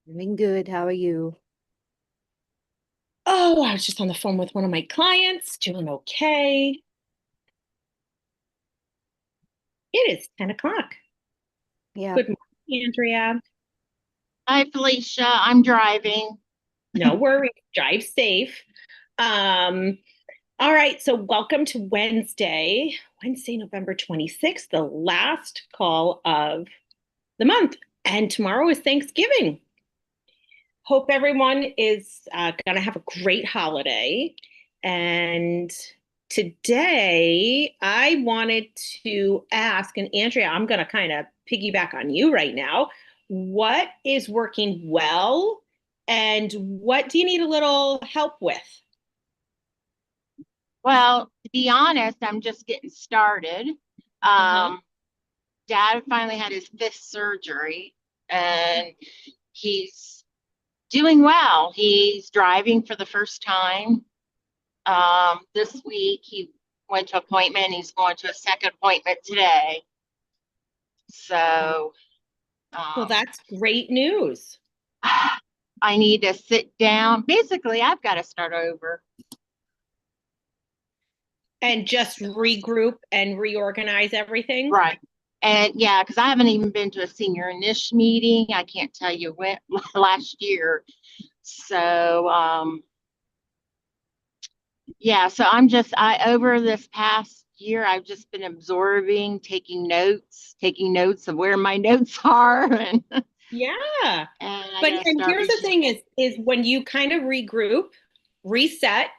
Doing good. How are you? Oh, I was just on the phone with one of my clients, doing okay. It is 10 o'clock. Yeah. Good morning, Andrea. Hi, Felicia. I'm driving. No worries. Drive safe. Um, all right, so welcome to Wednesday, November 26th, the last call of the month. And tomorrow is Thanksgiving. Hope everyone is going to have a great holiday. And today I wanted to ask, and Andrea, I'm going to kind of piggyback on you right now. What is working well, and what do you need a little help with? Well, to be honest, I'm just getting started. Uh-huh. Um, Dad finally had his fifth surgery and he's doing well. He's driving for the first time. This week he went to appointment. He's going to a second appointment today. So, Well, um, that's great news. I need to sit down. Basically, I've got to start over. And just regroup and reorganize everything. Right. And yeah, because I haven't even been to a senior initiative meeting. I can't tell you when last year. So yeah, so I over this past year I've just been absorbing, taking notes of where my notes are Yeah. and I But gotta and start here's the reaching. thing is when you kind of regroup, reset,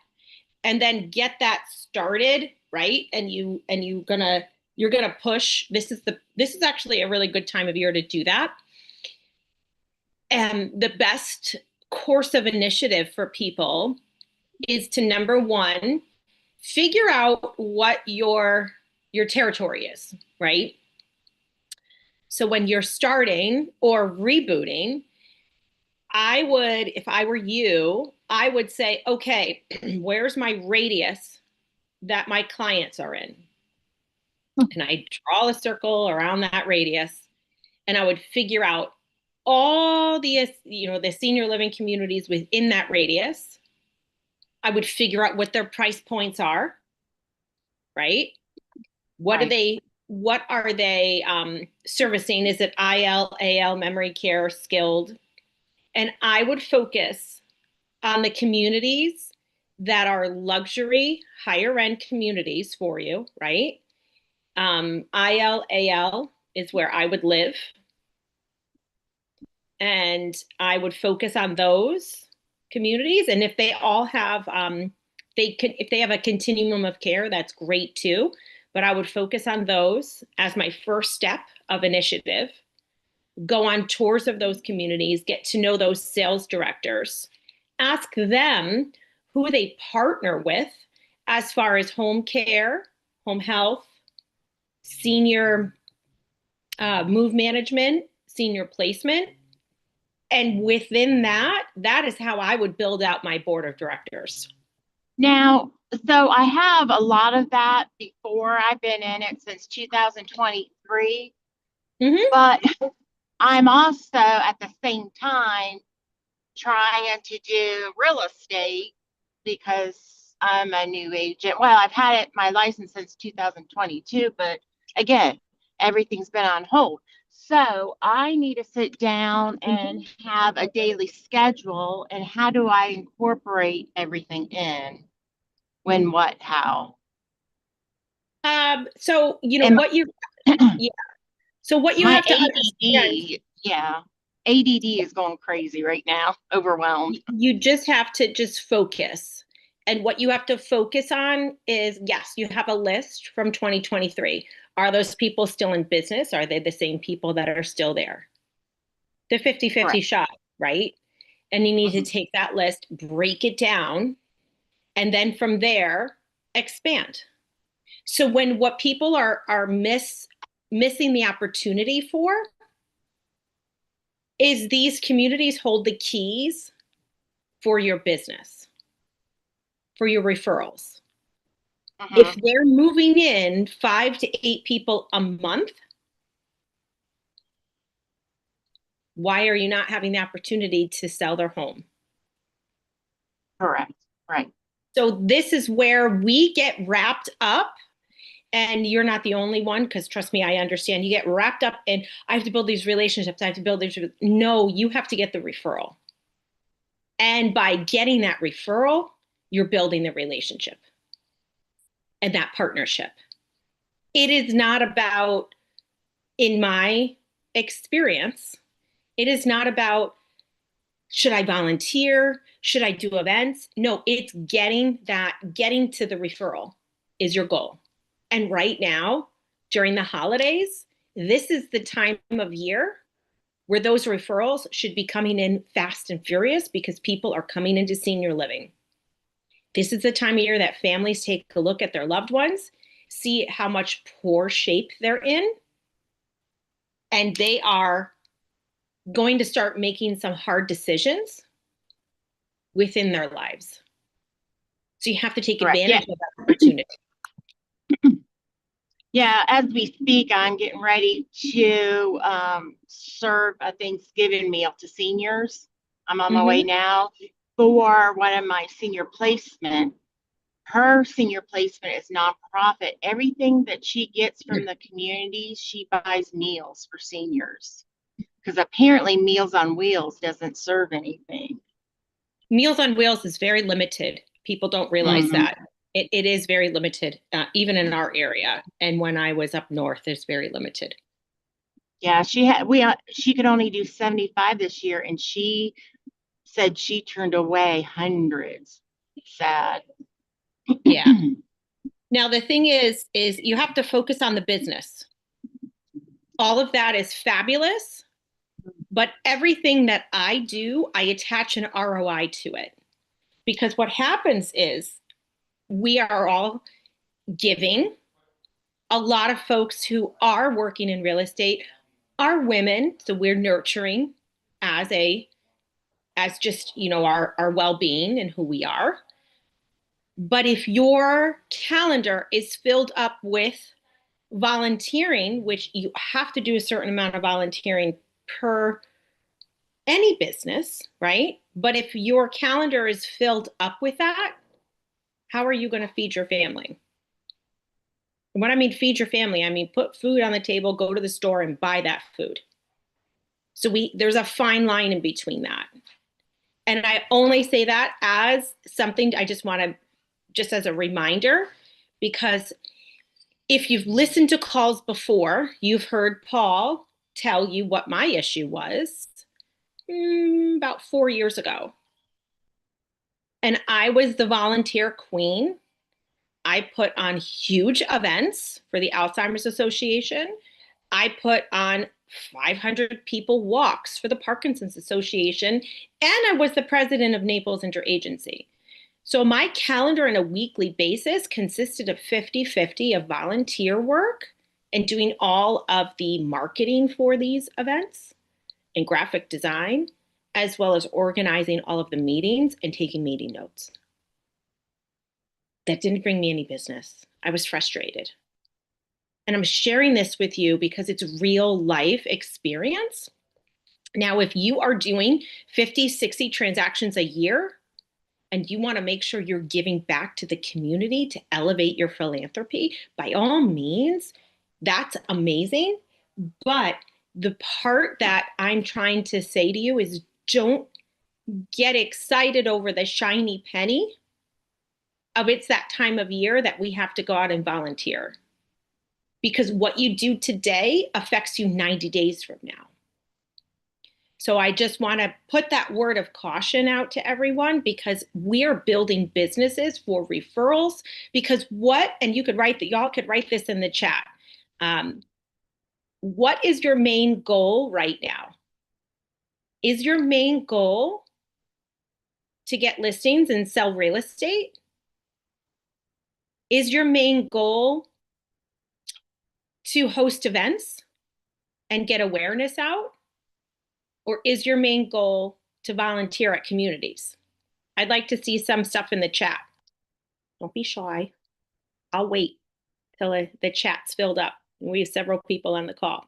and then get that started, right? You're gonna push. This is actually a really good time of year to do that. And the best course of initiative for people is to number one, figure out what your territory is, right? So when you're starting or rebooting, I would, if I were you, I would say, okay, where's my radius that my clients are in? And I draw a circle around that radius, and I would figure out all the senior living communities within that radius. I would figure out what their price points are, right? What are Right. they what are they servicing? Is it IL, AL, memory care, skilled? And I would focus on the communities that are luxury, higher end communities for you, right? IL, AL is where I would live. And I would focus on those communities. And if they all have, if they have a continuum of care, that's great too. But I would focus on those as my first step of initiative. Go on tours of those communities, get to know those sales directors, ask them who they partner with as far as home care, home health, senior move management, senior placement. And within that, that is how I would build out my board of directors. Now, so I have a lot of that before. I've been in it since 2023, Mm-hmm. but I'm also at the same time trying to do real estate because I'm a new agent. Well, I've had it my license since 2022, but again, everything's been on hold. So I need to sit down and have a daily schedule. And how do I incorporate everything in? When, what, how? So And yeah. So what you my have to understand, ADD, yeah, ADD is going crazy right now, overwhelmed. you just have to just focus. And what you have to focus on is, yes, you have a list from 2023. Are those people still in business? Are they the same people that are still there? The 50-50 Correct. shot, right? And you need to Mhm. take that list, break it down, and then from there, expand. So when what people are missing the opportunity for is these communities hold the keys for your business, for your referrals. If Mhm. they're moving in 5 to 8 people a month, Why are you not having the opportunity to sell their home? Correct. Right. So this is where we get wrapped up. And you're not the only one, because trust me, I understand. You get wrapped up in, I have to build these relationships. I have to build these. No, you have to get the referral. And by getting that referral, you're building the relationship and that partnership. It is not about, in my experience, it is not about, should I volunteer? Should I do events? No, it's getting to the referral is your goal. And right now, during the holidays, this is the time of year where those referrals should be coming in fast and furious because people are coming into senior living. This is the time of year that families take a look at their loved ones, see how much poor shape they're in, and they are going to start making some hard decisions within their lives. So you have to take Correct. advantage of that opportunity. Yeah, as we speak, I'm getting ready to serve a Thanksgiving meal to seniors. I'm on my way now for one of my senior placement. Her senior placement is nonprofit. Everything that she gets from the community, she buys meals for seniors. Because apparently Meals on Wheels doesn't serve anything. Meals on Wheels is very limited. People don't realize that. It is very limited, even in our area. And when I was up north, it's very limited. Yeah, she could only do 75 this year, and she said she turned away hundreds. Sad. Yeah. Now the thing is you have to focus on the business. All of that is fabulous, but everything that I do, I attach an ROI to it. Because what happens is we are all giving. A lot of folks who are working in real estate are women, so we're nurturing as just, our well-being and who we are. But if your calendar is filled up with volunteering, which you have to do a certain amount of volunteering per any business, right? But if your calendar is filled up with that, how are you going to feed your family? And when I mean feed your family, I mean put food on the table, go to the store and buy that food. So there's a fine line in between that. And I only say that as something I just want to, just as a reminder, because if you've listened to calls before, you've heard Paul tell you what my issue was about 4 years ago. And I was the volunteer queen. I put on huge events for the Alzheimer's Association. I put on 500 people walks for the Parkinson's Association. And I was the president of Naples Interagency. So my calendar on a weekly basis consisted of 50-50 of volunteer work and doing all of the marketing for these events and graphic design, as well as organizing all of the meetings and taking meeting notes. That didn't bring me any business. I was frustrated. And I'm sharing this with you because it's real life experience. Now, if you are doing 50, 60 transactions a year, and you want to make sure you're giving back to the community to elevate your philanthropy, by all means, that's amazing. But the part that I'm trying to say to you is don't get excited over the shiny penny of it's that time of year that we have to go out and volunteer. Because what you do today affects you 90 days from now. So I just want to put that word of caution out to everyone because we are building businesses for referrals. Because and you could write that, y'all could write this in the chat. What is your main goal right now? Is your main goal to get listings and sell real estate? Is your main goal to host events and get awareness out? Or is your main goal to volunteer at communities? I'd like to see some stuff in the chat. Don't be shy. I'll wait till the chat's filled up. We have several people on the call.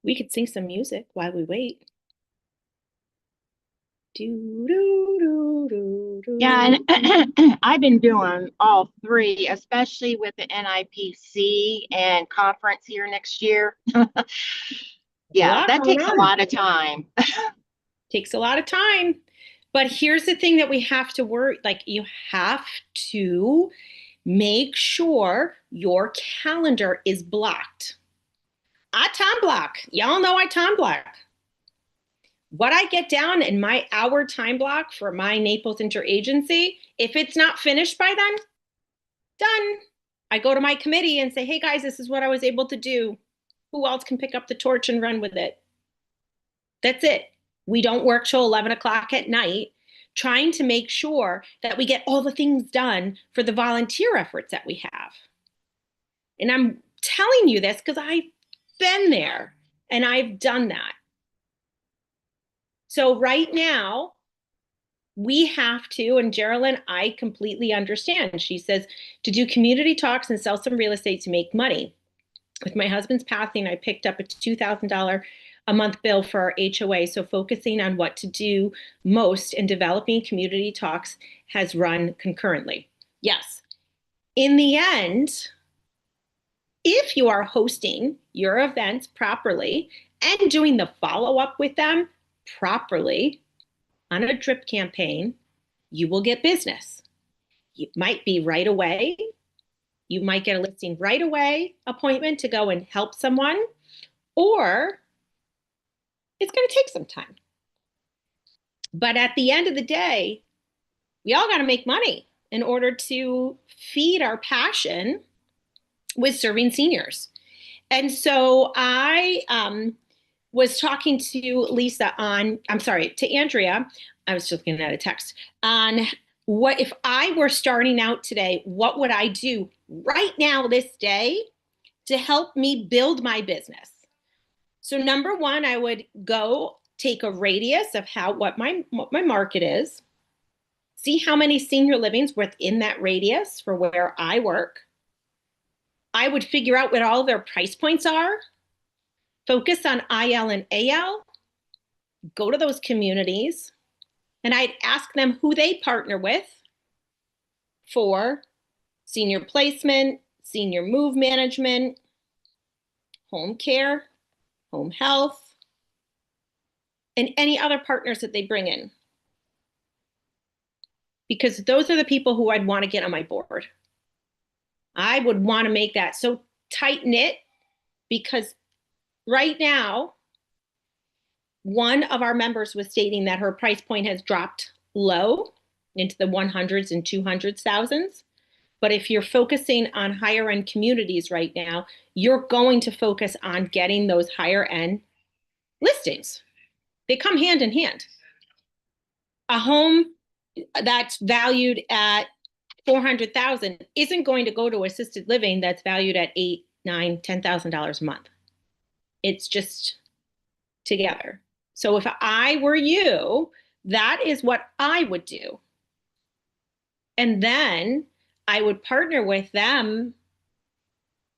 We could sing some music while we wait. Do, do, do, do, do. Yeah, and I've been doing all three, especially with the NIPC and conference here next year. A Yeah, lot that going takes a on. lot of time. Takes a lot of time. But here's the thing that we have to worry, like you have to make sure your calendar is blocked. I time block. Y'all know I time block. What I get down in my hour time block for my Naples interagency, if it's not finished by then, done. I go to my committee and say, hey guys, this is what I was able to do. Who else can pick up the torch and run with it? That's it. We don't work till 11 o'clock at night, trying to make sure that we get all the things done for the volunteer efforts that we have. And I'm telling you this because I've been there and I've done that. So right now, we have to, and Geraldine, I completely understand. She says to do community talks and sell some real estate to make money. With my husband's passing, I picked up a $2,000 a month bill for our HOA. So focusing on what to do most and developing community talks has run concurrently. Yes. In the end, if you are hosting your events properly and doing the follow-up with them properly on a drip campaign, you will get business. It might be right away. You might get a listing right away appointment to go and help someone, or it's going to take some time. But at the end of the day, we all got to make money in order to feed our passion with serving seniors. And so I was talking to Lisa to Andrea, I was just looking at a text, on what if I were starting out today, what would I do right now this day to help me build my business? So number one, I would go take a radius of what my market is, see how many senior livings within that radius for where I work. I would figure out what all their price points are, focus on IL and AL, go to those communities, and I'd ask them who they partner with for senior placement, senior move management, home care, home health, and any other partners that they bring in. Because those are the people who I'd want to get on my board. I would want to make that so tight-knit because right now, one of our members was stating that her price point has dropped low into the 100s and 200,000s. But if you're focusing on higher end communities right now, you're going to focus on getting those higher end listings. They come hand in hand. A home that's valued at 400,000 isn't going to go to assisted living that's valued at $8,000, $9,000, $10,000 a month. It's just together. So if I were you, that is what I would do. And then I would partner with them,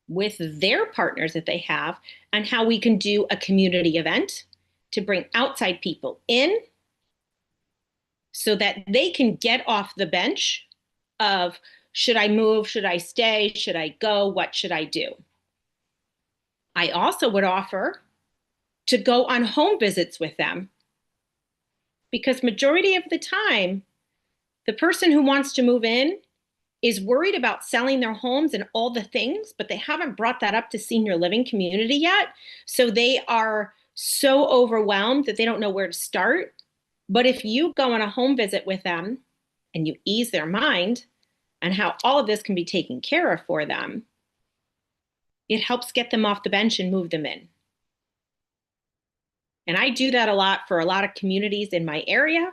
with their partners that they have, on how we can do a community event to bring outside people in so that they can get off the bench of, should I move? Should I stay? Should I go? What should I do? I also would offer to go on home visits with them because majority of the time, the person who wants to move in is worried about selling their homes and all the things, but they haven't brought that up to senior living community yet. So they are so overwhelmed that they don't know where to start. But if you go on a home visit with them and you ease their mind on how all of this can be taken care of for them, it helps get them off the bench and move them in. And I do that a lot for a lot of communities in my area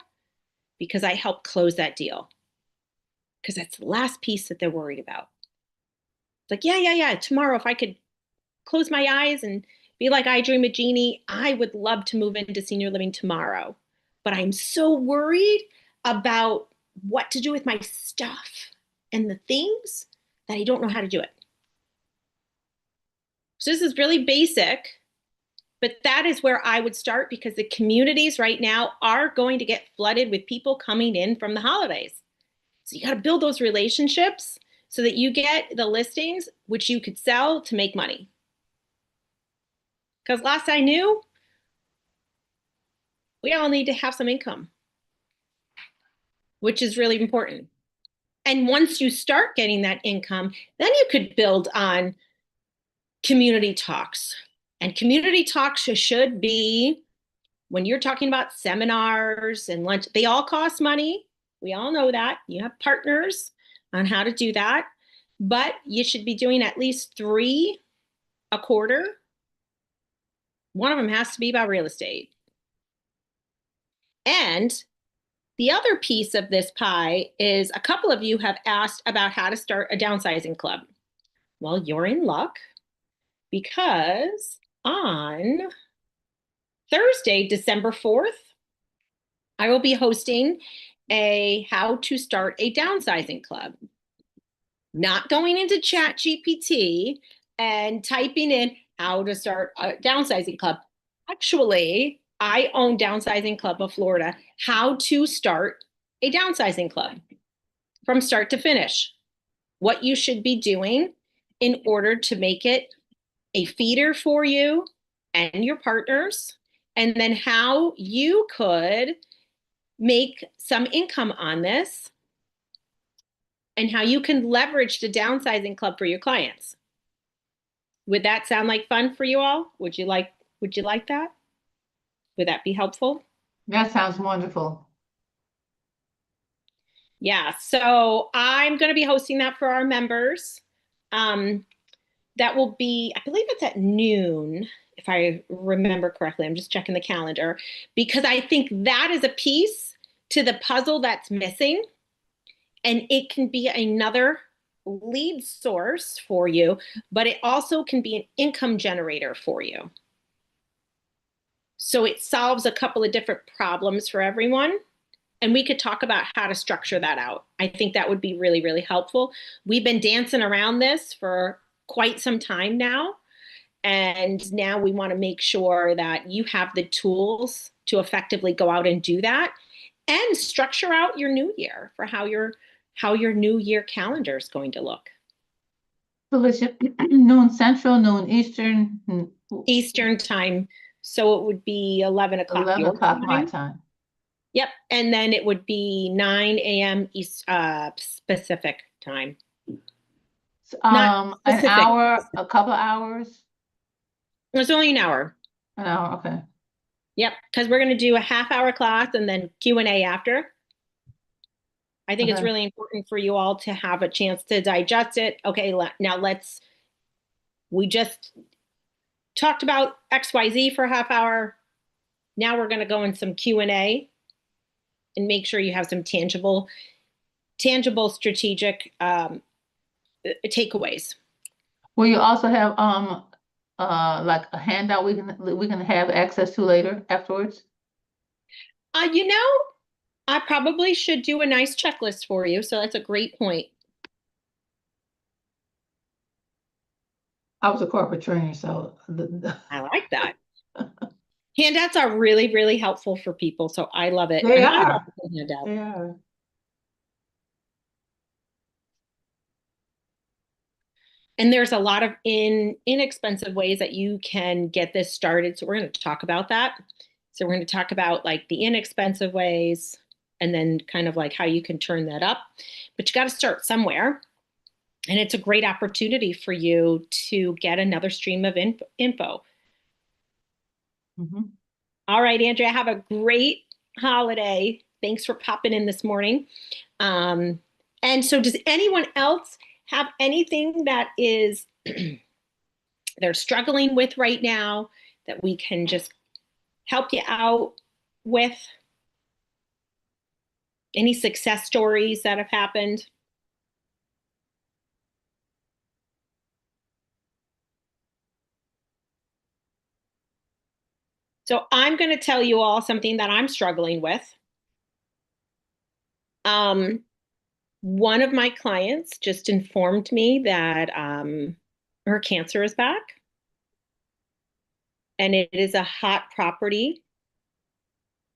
because I help close that deal. Because that's the last piece that they're worried about. It's like, yeah. Tomorrow, if I could close my eyes and be like I Dream a Genie, I would love to move into senior living tomorrow. But I'm so worried about what to do with my stuff and the things that I don't know how to do it. So this is really basic, But that is where I would start because the communities right now are going to get flooded with people coming in from the holidays. So you got to build those relationships so that you get the listings which you could sell to make money. Because last I knew, we all need to have some income, which is really important. And once you start getting that income, then you could build on community talks. And community talks should be when you're talking about seminars and lunch, they all cost money. We all know that. You have partners on how to do that, but you should be doing at least 3 a quarter. One of them has to be about real estate. And the other piece of this pie is a couple of you have asked about how to start a downsizing club. Well, you're in luck because on Thursday, December 4th, I will be hosting a how to start a downsizing club. Not going into Chat GPT and typing in how to start a downsizing club. Actually, I own Downsizing Club of Florida, how to start a downsizing club from start to finish. What you should be doing in order to make it a feeder for you and your partners, and then how you could make some income on this and how you can leverage the downsizing club for your clients. Would that sound like fun for you all? Would you like that? Would that be helpful? That sounds wonderful. Yeah, so I'm going to be hosting that for our members. That will be, I believe it's at noon, if I remember correctly. I'm just checking the calendar because I think that is a piece to the puzzle that's missing. And it can be another lead source for you, but it also can be an income generator for you. So it solves a couple of different problems for everyone. And we could talk about how to structure that out. I think that would be really, really helpful. We've been dancing around this for quite some time now. And now we want to make sure that you have the tools to effectively go out and do that and structure out your new year for how your new year calendar is going to look. Felicia, noon Central, noon Eastern, Eastern time. So it would be 11 o'clock 11 your o'clock my time. time. Yep. And then it would be 9 a.m. Pacific time. Not An specific. hour, a couple of hours? It's only an hour. An hour, okay. Yep. Because we're going to do a half-hour class and then Q&A after. I think it's Okay. really important for you all to have a chance to digest it. Okay, now we just talked about XYZ for a half hour. Now we're going to go in some Q&A and make sure you have some tangible strategic takeaways. Will you also have like a handout we can have access to later afterwards? I probably should do a nice checklist for you. So that's a great point. I was a corporate trainer, so I like that. Handouts are really, really helpful for people. So I love it. They And are. I love the handout. They are. And there's a lot of inexpensive ways that you can get this started. So we're going to talk about that. So we're going to talk about like the inexpensive ways and then kind of like how you can turn that up. But you got to start somewhere. And it's a great opportunity for you to get another stream of info. Mm-hmm. All right, Andrea, have a great holiday. Thanks for popping in this morning. And so does anyone else have anything that is they're struggling with right now that we can just help you out with? Any success stories that have happened? So I'm going to tell you all something that I'm struggling with. One of my clients just informed me that her cancer is back. and it is a hot property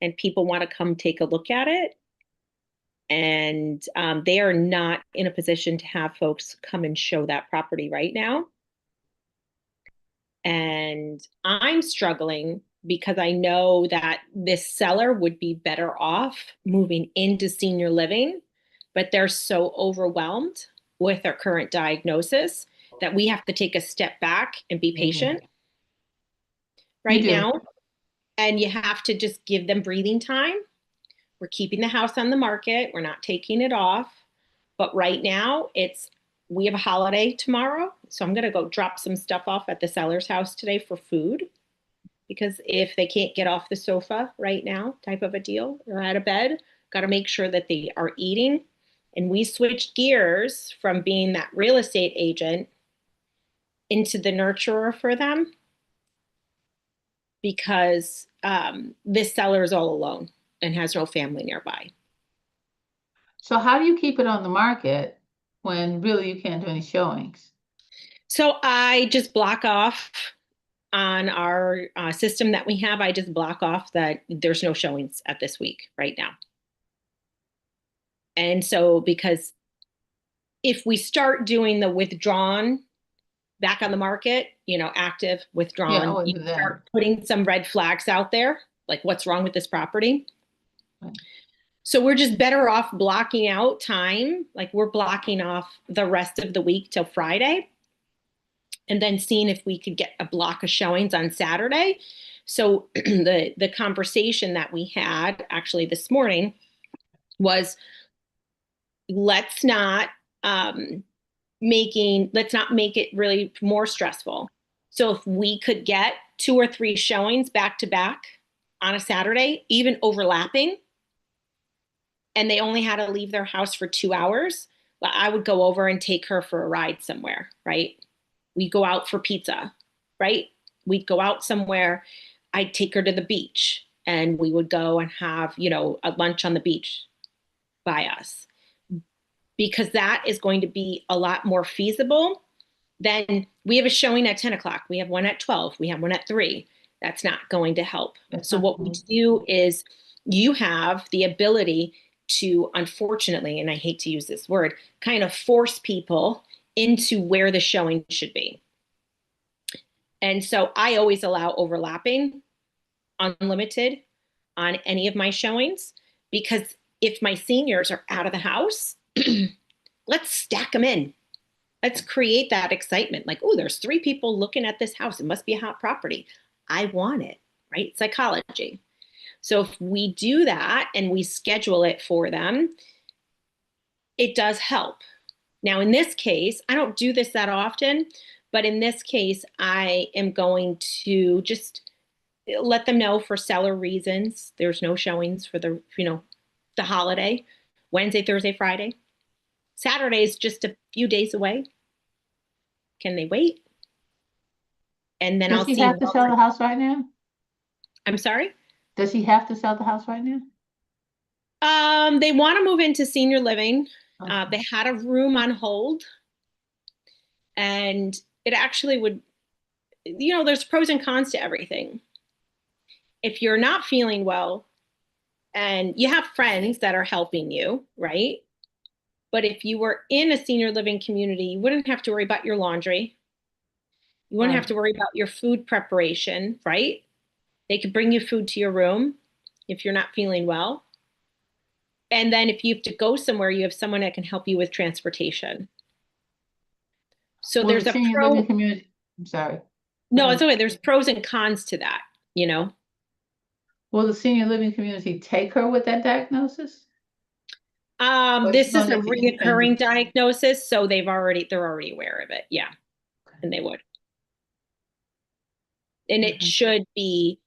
and people want to come take a look at it. And they are not in a position to have folks come and show that property right now. And I'm struggling because I know that this seller would be better off moving into senior living, but they're so overwhelmed with their current diagnosis that we have to take a step back and be patient right now. And you have to just give them breathing time. We're keeping the house on the market. We're not taking it off. But right now, we have a holiday tomorrow. So I'm going to go drop some stuff off at the seller's house today for food. Because if they can't get off the sofa right now, type of a deal, or out of bed, got to make sure that they are eating. And we switched gears from being that real estate agent into the nurturer for them because this seller is all alone and has no family nearby. So how do you keep it on the market when really you can't do any showings? So I just block off on our system that we have. I just block off that there's no showings at this week right now. And so because if we start doing the withdrawn back on the market, active, withdrawn, you start putting some red flags out there, like what's wrong with this property. Right. So we're just better off blocking out time. Like we're blocking off the rest of the week till Friday and then seeing if we could get a block of showings on Saturday. So the conversation that we had actually this morning was let's not make it really more stressful. So if we could get 2 or 3 showings back to back on a Saturday, even overlapping, and they only had to leave their house for 2 hours, well, I would go over and take her for a ride somewhere, right? We'd go out for pizza, right? We'd go out somewhere. I'd take her to the beach and we would go and have, a lunch on the beach by us. Because that is going to be a lot more feasible than we have a showing at 10 o'clock. We have one at 12. We have one at 3. That's not going to help. So what we do is you have the ability to, unfortunately, and I hate to use this word, kind of force people into where the showing should be. And so I always allow overlapping, unlimited, on any of my showings, because if my seniors are out of the house, let's stack them in. Let's create that excitement. Like, oh, there's 3 people looking at this house. It must be a hot property. I want it, right? Psychology. So if we do that and we schedule it for them, it does help. Now, in this case, I don't do this that often, but in this case, I am going to just let them know for seller reasons. There's no showings for the holiday, Wednesday, Thursday, Friday. Saturday is just a few days away. Can they wait? And then I'll see. Does he have to sell the house right now? I'm sorry? Does he have to sell the house right now? They want to move into senior living. Okay. They had a room on hold. And it actually would, there's pros and cons to everything. If you're not feeling well and you have friends that are helping you, right? But if you were in a senior living community, you wouldn't have to worry about your laundry. You wouldn't have to worry about your food preparation, right? They could bring you food to your room if you're not feeling well. And then if you have to go somewhere, you have someone that can help you with transportation. So there's a senior living community. I'm sorry. No, it's okay. There's pros and cons to that, Will the senior living community take her with that diagnosis? This is a reoccurring diagnosis, so they're already aware of it. Yeah. Okay. And they would. And it should be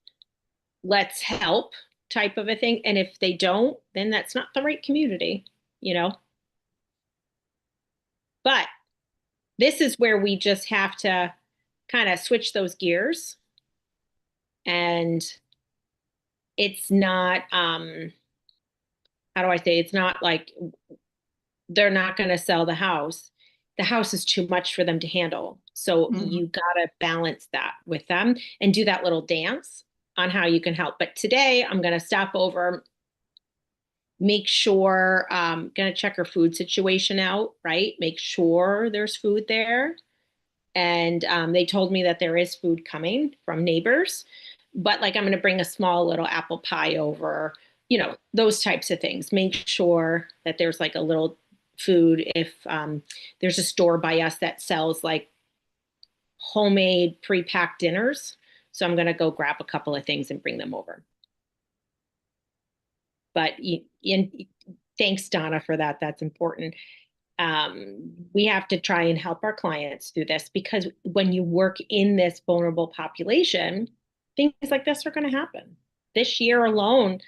let's help type of a thing. And if they don't, then that's not the right community, But this is where we just have to kind of switch those gears. And it's not, how do I say, it's not like they're not going to sell the house. the house is too much for them to handle. So you gotta balance that with them and do that little dance on how you can help. But today I'm gonna stop over, make sure, gonna check her food situation out, right? Make sure there's food there. And they told me that there is food coming from neighbors, but like I'm gonna bring a small little apple pie over, you know, those types of things. Make sure that there's like a little food if there's a store by us that sells like homemade pre-packed dinners. So I'm gonna go grab a couple of things and bring them over. But thanks, Donna, for that. That's important. We have to try and help our clients through this because when you work in this vulnerable population, things like this are going to happen. This year alone,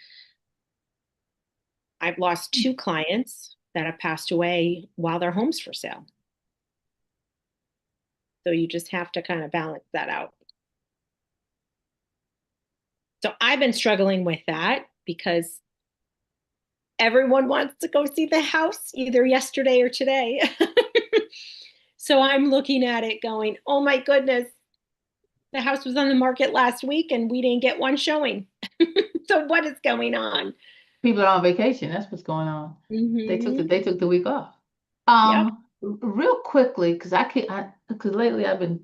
I've lost 2 clients that have passed away while their home's for sale. So you just have to kind of balance that out. So I've been struggling with that because everyone wants to go see the house either yesterday or today. So I'm looking at it going, oh my goodness, the house was on the market last week and we didn't get one showing. So what is going on? People are on vacation. That's what's going on. They took the week off. Yep. Real quickly, because because lately I've been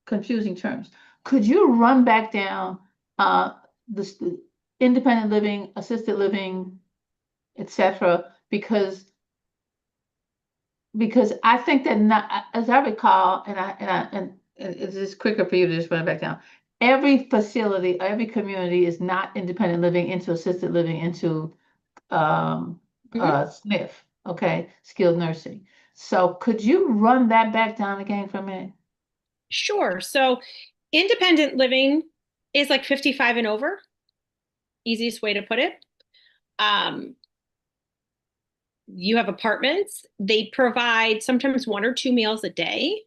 confusing terms. Could you run back down the independent living, assisted living, etc. Because I think that not, as I recall, and it's just quicker for you to just run it back down. Every facility, every community is not independent living into assisted living into SNF, okay, skilled nursing. So could you run that back down again for a minute? Sure. So independent living is like 55 and over. Easiest way to put it. You have apartments. They provide sometimes 1 or 2 meals a day.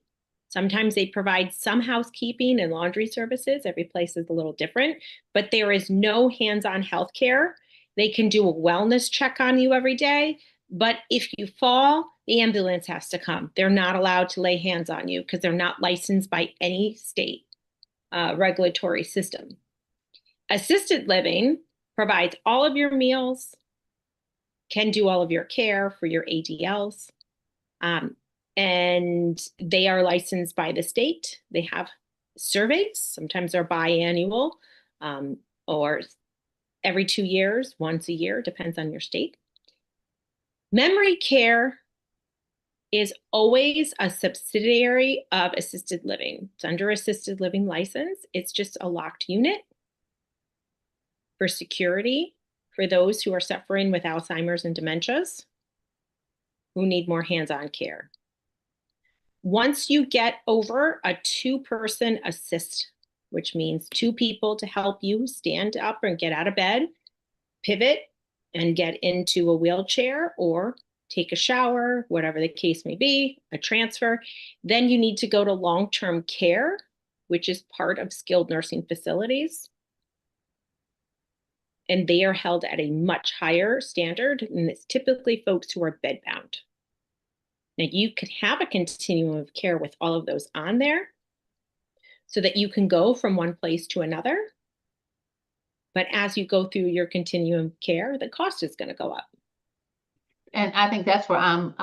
Sometimes they provide some housekeeping and laundry services. Every place is a little different, but there is no hands-on healthcare. They can do a wellness check on you every day, but if you fall, the ambulance has to come. They're not allowed to lay hands on you because they're not licensed by any state regulatory system. Assisted living provides all of your meals, can do all of your care for your ADLs. And they are licensed by the state. They have surveys. Sometimes they're biannual or every 2 years, once a year, depends on your state. Memory care is always a subsidiary of assisted living. It's under assisted living license. It's just a locked unit for security for those who are suffering with Alzheimer's and dementias who need more hands-on care. Once you get over a 2-person assist, which means 2 people to help you stand up and get out of bed, pivot, and get into a wheelchair or take a shower, whatever the case may be, a transfer, then you need to go to long-term care, which is part of skilled nursing facilities. And they are held at a much higher standard, and it's typically folks who are bedbound. Now, you could have a continuum of care with all of those on there so that you can go from one place to another. But as you go through your continuum of care, the cost is going to go up. And I think that's where I'm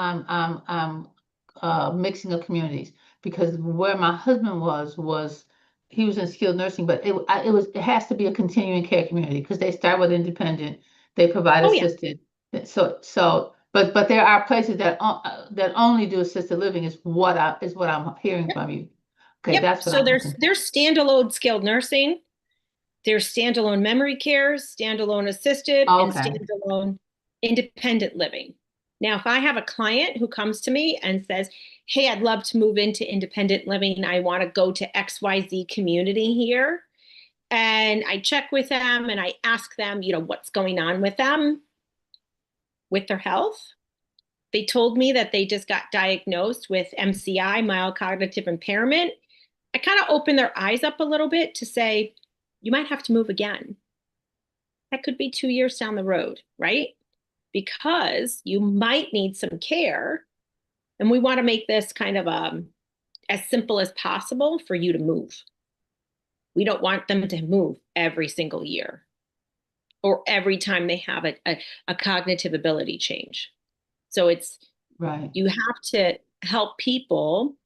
mixing up communities, because where my husband was he was in skilled nursing, but it has to be a continuing care community because they start with independent, they provide assisted. But there are places that only do assisted living is what I'm hearing from you. Okay, that's what so there's standalone skilled nursing, there's standalone memory care, standalone assisted, and standalone independent living. Now, if I have a client who comes to me and says, hey, I'd love to move into independent living, I want to go to XYZ community here, and I check with them and I ask them, what's going on with them, with their health. They told me that they just got diagnosed with MCI, mild cognitive impairment. I kind of opened their eyes up a little bit to say, you might have to move again. That could be 2 years down the road, right? Because you might need some care. And we want to make this kind of as simple as possible for you to move. We don't want them to move every single year or every time they have a cognitive ability change. So Right. you have to help people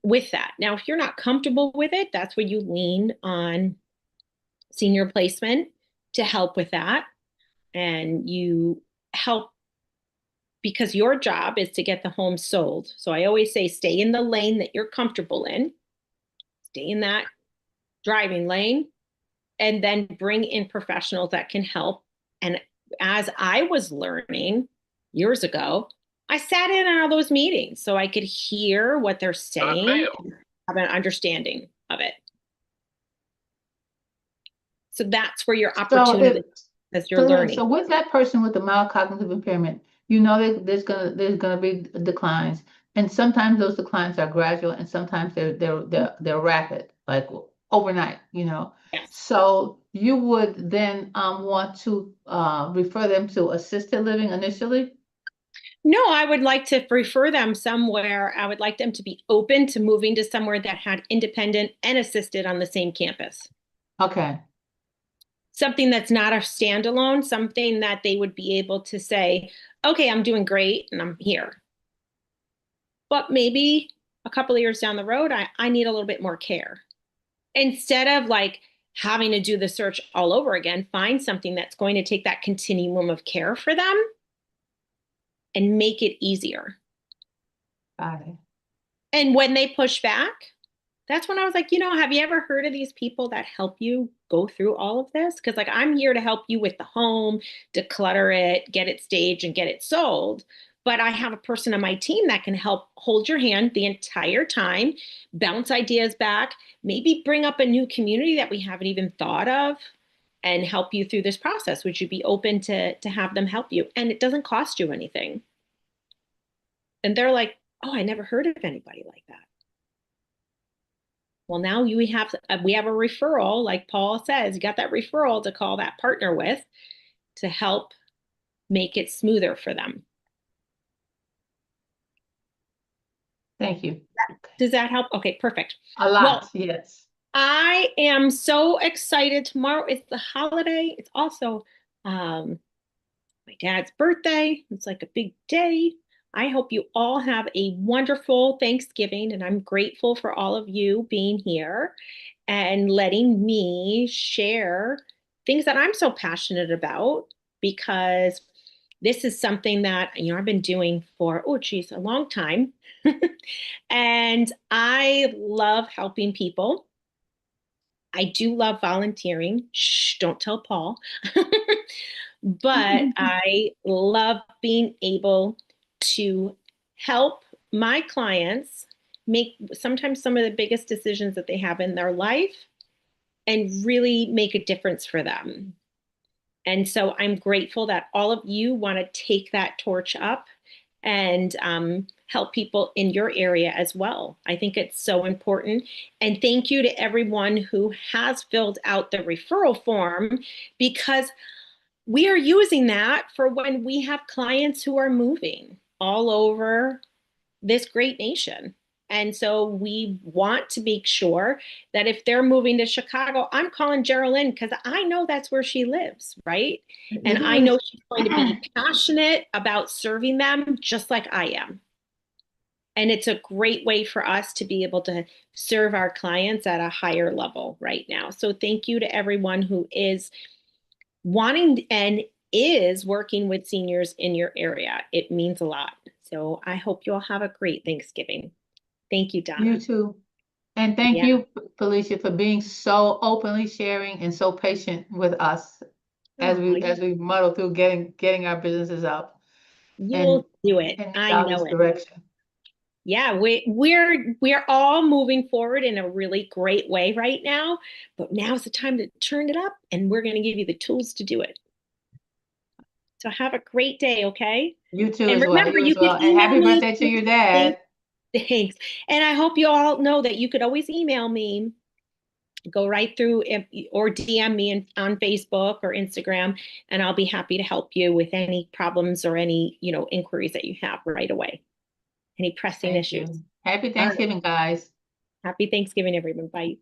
with that. Now, if you're not comfortable with it, that's where you lean on senior placement to help with that. And you help because your job is to get the home sold. So I always say, stay in the lane that you're comfortable in, stay in that driving lane, and then bring in professionals that can help. And as I was learning years ago, I sat in on all those meetings so I could hear what they're saying and have an understanding of it. So that's where your opportunity as you're learning. So with that person with the mild cognitive impairment, you know that there's gonna be declines, and sometimes those declines are gradual, and sometimes they're rapid, like overnight. You know, Yes. so you would then want to refer them to assisted living initially. No, I would like to refer them somewhere. I would like them to be open to moving to somewhere that had independent and assisted on the same campus. Okay. Something that's not a standalone, something that they would be able to say, okay, I'm doing great and I'm here. But maybe a couple of years down the road, I need a little bit more care. Instead of like having to do the search all over again, find something that's going to take that continuum of care for them and make it easier. Got it. And when they push back, that's when I was like, have you ever heard of these people that help you go through all of this? Because like I'm here to help you with the home, declutter it, get it staged and get it sold. But I have a person on my team that can help hold your hand the entire time, bounce ideas back, maybe bring up a new community that we haven't even thought of and help you through this process. Would you be open to have them help you? And it doesn't cost you anything. And they're like, oh, I never heard of anybody like that. Well, now we have a referral, like Paul says, you got that referral to call that partner with to help make it smoother for them. Thank you. Does that help? Okay, perfect. A lot, well, yes. I am so excited. Tomorrow is the holiday. It's also my dad's birthday. It's like a big day. I hope you all have a wonderful Thanksgiving, and I'm grateful for all of you being here and letting me share things that I'm so passionate about, because this is something that, I've been doing for, a long time. And I love helping people. I do love volunteering. Shh, don't tell Paul. But I love being able to help my clients make sometimes some of the biggest decisions that they have in their life and really make a difference for them. And so I'm grateful that all of you want to take that torch up and help people in your area as well. I think it's so important. And thank you to everyone who has filled out the referral form, because we are using that for when we have clients who are moving all over this great nation. And so we want to make sure that if they're moving to Chicago, I'm calling Geraldine because I know that's where she lives, right? And I know she's going to be passionate about serving them just like I am. And it's a great way for us to be able to serve our clients at a higher level right now. So thank you to everyone who is wanting and is working with seniors in your area. It means a lot. So I hope you all have a great Thanksgiving. Thank you, Donna. You too. And thank you, Felicia, for being so openly sharing and so patient with us as we muddle through getting our businesses up. You'll do it. I know it. Direction. Yeah, we're all moving forward in a really great way right now, but now's the time to turn it up, and we're going to give you the tools to do it. So have a great day, okay? You too, and as remember, well. You can and happy email me. birthday to your dad. Thanks. And I hope you all know that you could always email me, go right through or DM me on Facebook or Instagram, and I'll be happy to help you with any problems or any, inquiries that you have right away. any pressing Thank issues. you. Happy right. Thanksgiving, guys. Happy Thanksgiving, everyone. Bye.